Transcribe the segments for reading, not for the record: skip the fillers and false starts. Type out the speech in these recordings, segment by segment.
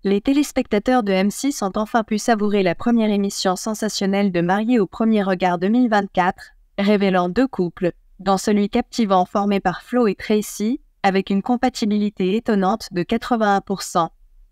Les téléspectateurs de M6 ont enfin pu savourer la première émission sensationnelle de Mariés au premier regard 2024, révélant deux couples, dont celui captivant formé par Flo et Tracy, avec une compatibilité étonnante de 81%.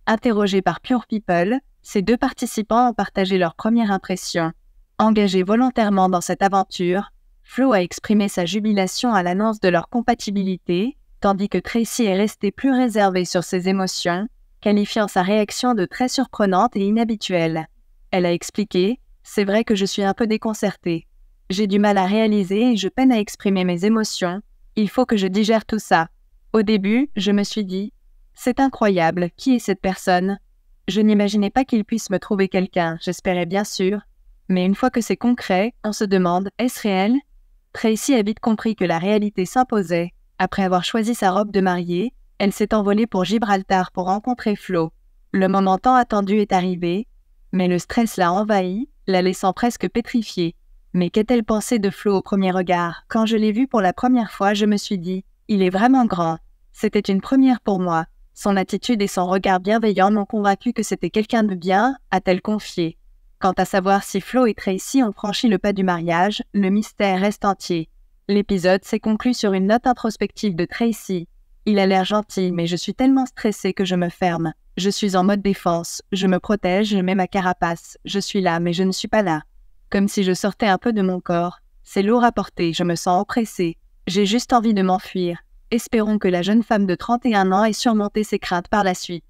Interrogés par Pure People, ces deux participants ont partagé leur première impression. Engagé volontairement dans cette aventure, Flo a exprimé sa jubilation à l'annonce de leur compatibilité, tandis que Tracy est restée plus réservée sur ses émotions, qualifiant sa réaction de très surprenante et inhabituelle. Elle a expliqué « C'est vrai que je suis un peu déconcertée. J'ai du mal à réaliser et je peine à exprimer mes émotions. Il faut que je digère tout ça. Au début, je me suis dit « C'est incroyable, qui est cette personne ?» Je n'imaginais pas qu'il puisse me trouver quelqu'un, j'espérais bien sûr. Mais une fois que c'est concret, on se demande « Est-ce réel ?» Tracy a vite compris que la réalité s'imposait. Après avoir choisi sa robe de mariée, elle s'est envolée pour Gibraltar pour rencontrer Flo. Le moment tant attendu est arrivé, mais le stress l'a envahie, la laissant presque pétrifiée. Mais qu'a-t-elle pensé de Flo au premier regard? Quand je l'ai vu pour la première fois, je me suis dit « Il est vraiment grand ». C'était une première pour moi. Son attitude et son regard bienveillant m'ont convaincu que c'était quelqu'un de bien, a-t-elle confié. Quant à savoir si Flo et Tracy ont franchi le pas du mariage, le mystère reste entier. L'épisode s'est conclu sur une note introspective de Tracy. Il a l'air gentil, mais je suis tellement stressée que je me ferme. Je suis en mode défense. Je me protège, je mets ma carapace. Je suis là, mais je ne suis pas là. Comme si je sortais un peu de mon corps. C'est lourd à porter, je me sens oppressée. J'ai juste envie de m'enfuir. Espérons que la jeune femme de 31 ans ait surmonté ses craintes par la suite.